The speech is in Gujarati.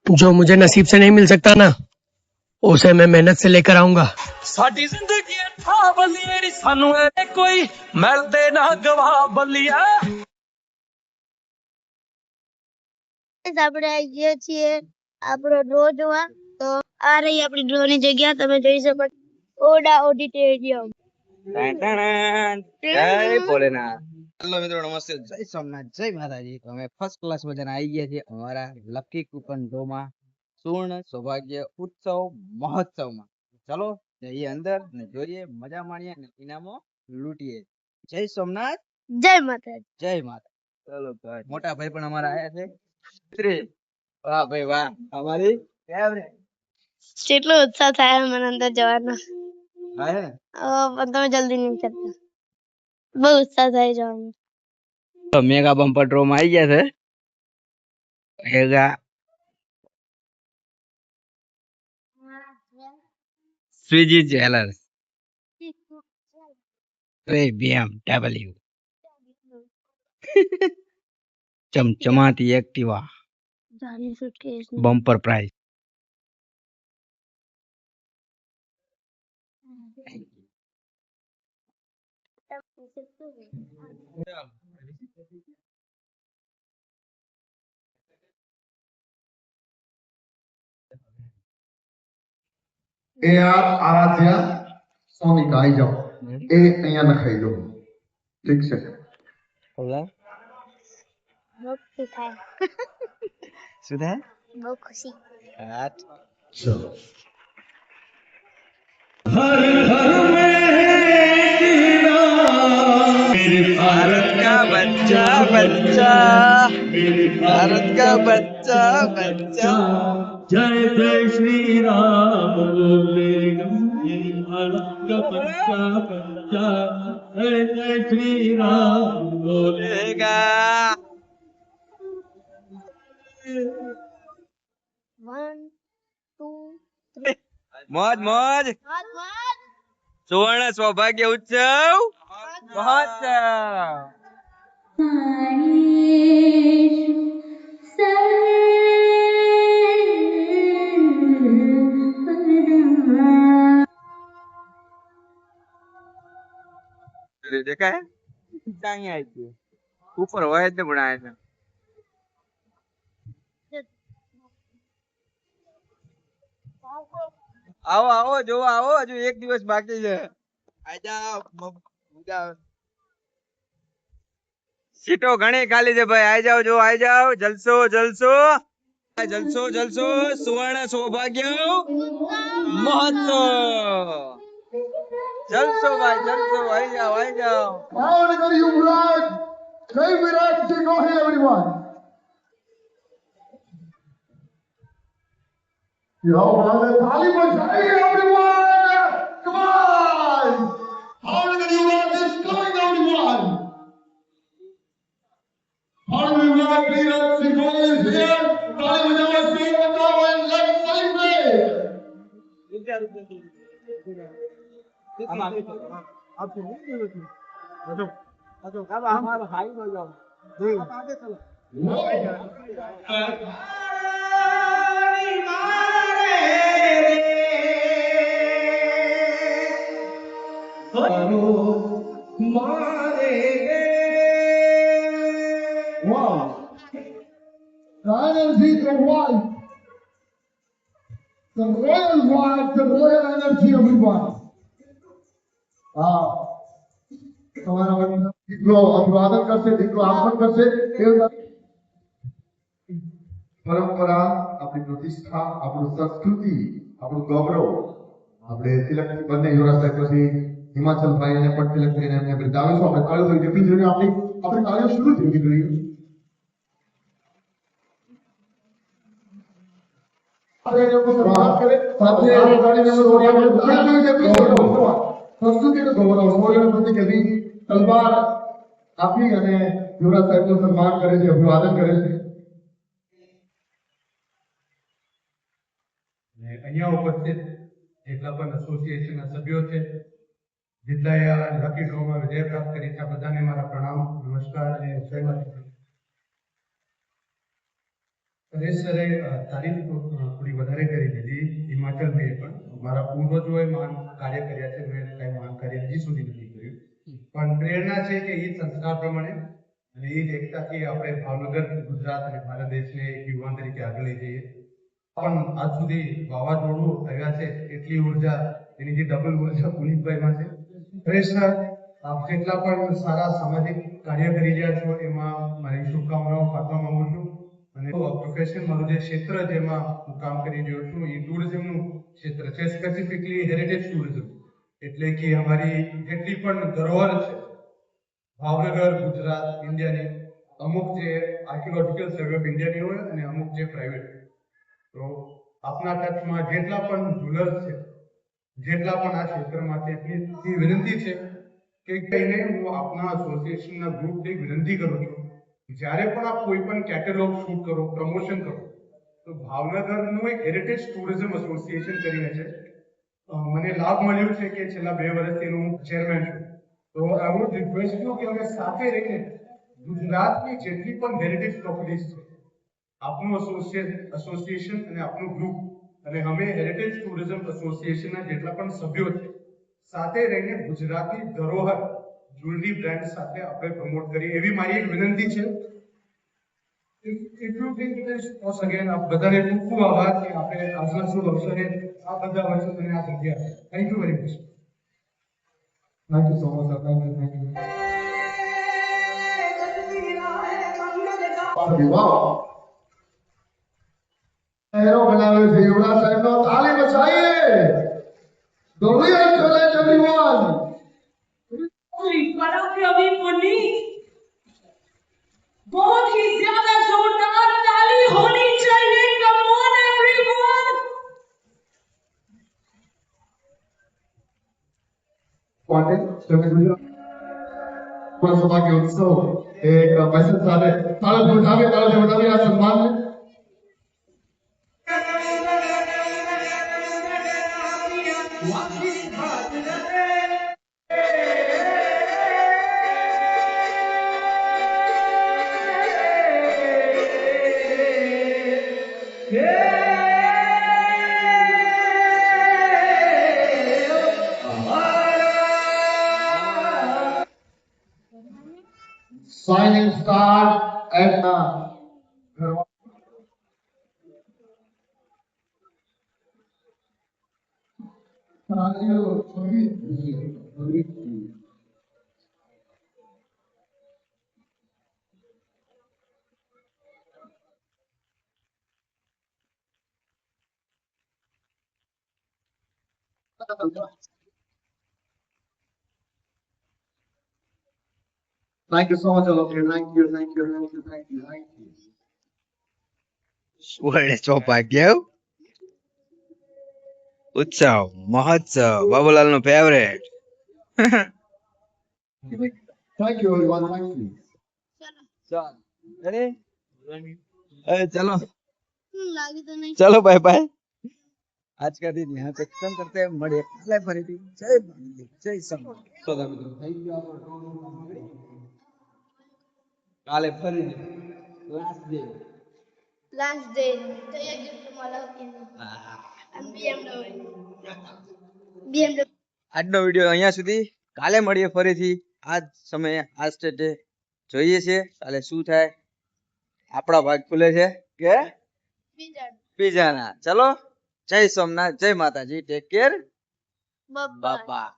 जो मुझे नसीब से नहीं मिल सकता ना, उसे मैं मेहनत से लेकर आऊंगा। साडी जिंदगी था बलिए सानू कोई मिलते ना गवाह बलिया। આપણે આવીએ છીએ આપણો ડ્રો જોવા. તો આ રહી આપણી ડ્રો ની જગ્યા, તમે જોઈ શકો ઓડા ઓડિટોરિયમ. જય ભોલેનાથ. હેલો મિત્રો, નમસ્તે, જય સોમનાથ, જય માતાજી. તો અમે ફર્સ્ટ ક્લાસ મજાના આવી ગયા છીએ અમારા લકી કૂપન ડ્રોમાં સુવર્ણ સૌભાગ્ય ઉત્સવ મહોત્સવમાં. ચલો જઈએ અંદર ને જોઈએ, મજા માણીએ ને ઇનામો લૂંટીએ. જય સોમનાથ, જય માતાજી. જય માતા. ચલો ભાઈ, મોટા ભાઈ પણ અમારા આયા છે. વાહ ભાઈ વાહ, અમારી ફેવરેટ. કેટલો ઉત્સાહ થાય મને અંદર જવાનો. હા હે, પણ તમે જલ્દી નહીં કરતા. બહુ ઉત્સાહ થાય જવાનો. તો મેગા બમ્પર ડ્રોમાં આવી ગયા છે. મેગા સ્વીજી જ્વેલર્સ BMW ચમચમાતી એક્ટિવા બમ્પર પ્રાઇસ. એ આપ આરાધ્યા સોનિકા આવી જાઓ, એ અહીંયા નખાઈ દો. ઠીક છે? બહુ ખુશી થાય. શું થાય? બહુ ખુશી. ચલો भारत का बच्चा बच्चा, भारत का बच्चा बच्चा, जय जय श्री राम बोलेगा भारत का बच्चा बच्चा, जय जय श्री राम बोलेगा। One, two, मौज मौज। सुवर्ण सौभाग्य उत्सव महोत्सव। देखा है, टांगी आई थी ऊपर वायद ने बनाया था. आओ आओ जो आओ, हजू एक दिवस बाकी है. आ जाओ, सीटो घणी खाली है भाई. आ जाओ, जो आ जाओ. जलसो जलसो जलसो जलसो. सुवर्ण सौभाग्य महोत्सव. जलसो भाई जलसो. आई जाओ आई जाओ. Power to Yuvraj, Jai Virat Singh, go ahead everyone. Yo, Thali bajaiye everyone. Come on. Power to Yuvraj is coming everyone. Power to Yuvraj Singh is here. Thali bajaiye Singh bajao and let's celebrate. Wow. The energy, the wife. The royal wife, the royal energy, everyone. તમારા દીકરો અભિવાદન કરશે, દીકરો આગમન કરશે. પરંપરા, આપણી પ્રતિષ્ઠા, આપણું સંસ્કૃતિ, આપણું ગૌરવ. આપણે તિલક બંને યુવરાજ સાહેબ પછી હિમાચલ ભાઈને પણ તિલક કરીને એમને બિરદાવીશું. આપણે તાળીઓ જેટલી જોઈએ આપણી તાળીઓ શરૂ થવી જોઈએ. સંસ્કૃતિનો ગૌરવ સૌર્યનો પ્રતિક એવી તલવાર આપી અને યુવરાજ સાહેબનું સન્માન કરે છે, અભિવાદન કરે છે. અહીંયા ઉપસ્થિત એકલાપન એસોસિએશનના સભ્યો છે, જેટલાએ આ લકી ડ્રોમાં વિજય પ્રાપ્ત કરી છે, બધાને મારા પ્રણામ, નમસ્કાર અને જય માતાજી. પરેશ સરે તારીફ થોડી વધારે કરી દીધી હિમાચલભાઈએ પણ મારા પૂર્વજોએ મહાન કાર્ય કર્યા છે મેં કઈ મહાન કાર્ય હજી સુધી નથી કર્યું પણ પ્રેરણા છે કે એ સંસ્કાર પ્રમાણે અને એ જ એકતાથી આપણે ભાવનગર ગુજરાત અને ભારત દેશને એક યુવાન તરીકે આગળ લઈ જઈએ પણ આજ સુધી વાવાઝોડું આવ્યા છે એટલી ઉર્જા એની જે ડબલ ઉર્જા પુનિતભાઈમાં છે પરેશ સર આપ જેટલા પણ સારા સામાજિક કાર્ય કરી રહ્યા છો એમાં મારી શુભકામનાઓ પાઠવા માંગુ છું અને પ્રોફેશન મારું જે ક્ષેત્ર જેમાં હું કામ કરી રહ્યો છું એ ટુરિઝમનું ક્ષેત્ર છે સ્પેસિફિકલી હેરિટેજ ટુરિઝમ એટલે કે અમારી જેટલી પણ ધરોહર છે ભાવનગર ગુજરાત ઇન્ડિયાની અમુક જે આર્કિયોલોજીકલ સર્વે ઓફ ઇન્ડિયાની હોય અને અમુક જે પ્રાઇવેટ તો આપના ટચમાં જેટલા પણ રૂલર્સ છે જેટલા પણ આ ક્ષેત્રમાં છે એની વિનંતી છે કે કહીને હું આપના એસોસિએશનના ગ્રુપને વિનંતી કરું છું જ્યારે પણ આપ કોઈ પણ કેટેલોગ શૂટ કરો પ્રમોશન કરો તો ભાવનગરનું એક હેરિટેજ ટુરિઝમ એસોસિએશન કરીને છે મને લાભ મળ્યો છે કે છેલ્લા 2 વર્ષથી હું ચેરમેન છું તો આઈ વુડ રિક્વેસ્ટ યુ કે અમે સાથે રહીને ગુજરાતની જેટલી પણ હેરિટેજ પ્રોપર્ટીઝ છે આપનું એસોસિએશન અને આપનું ગ્રુપ અને અમે હેરિટેજ ટુરિઝમ એસોસિએશનના જેટલા પણ સભ્યો છે સાથે રહીને ગુજરાતી ધરોહર જ્વેલરી બ્રાન્ડ સાથે આપણે પ્રમોટ કરીએ એવી મારી એક વિનંતી છે એટલું કે once again આપ બધાને ખૂબ ખૂબ આભાર કે આપણે આજના શુભ અવસરે આ બધા વર્ષોને આ જગ્યા thank you very much thank you so much sir thank you વાહ હેરો બનાવે દેવડા સાહેબનો તાળી બચાઈએ દોરિયા ચલે જમીવાન पराक्रमी पुनीत बहुत ही ज्यादा जोरदार ताली होनी चाहिए कम ऑन एवरीवन માટે તમે ગુજરાત પર સૌભાગ્ય ઉત્સવ એક મેસેજ સાથે તાળીઓ ઉઠાવી આ સન્માનને signing start at Thank you so much, all of you. Thank you. સુવર્ણ સૌભાગ્ય ઉત્સવ મહોત્સવ બાબુલાલ નું favourite Thank you, everyone. Thank you. चलो લાગે તો નહીં चलो बाय बाय आज का दिन यहाँ पे खत्म करते हैं મળીએ કાલે ફરીથી જય ભારત જય સંઘ કાલે ફરીથી લાસ્ટ ડે લાસ્ટ ડે તો એક गिफ्ट मला होती અને BMW આજનો વિડિયો અહીંયા સુધી કાલે મળીએ ફરીથી આ જ સમયે આ સ્ટેટે જોઈએ છે કાલે શું થાય આપણા ભાગ ખુલે છે કે બીજાના ચલો જય સોમનાથ જય માતાજી ટેક કેર બાબા બાપા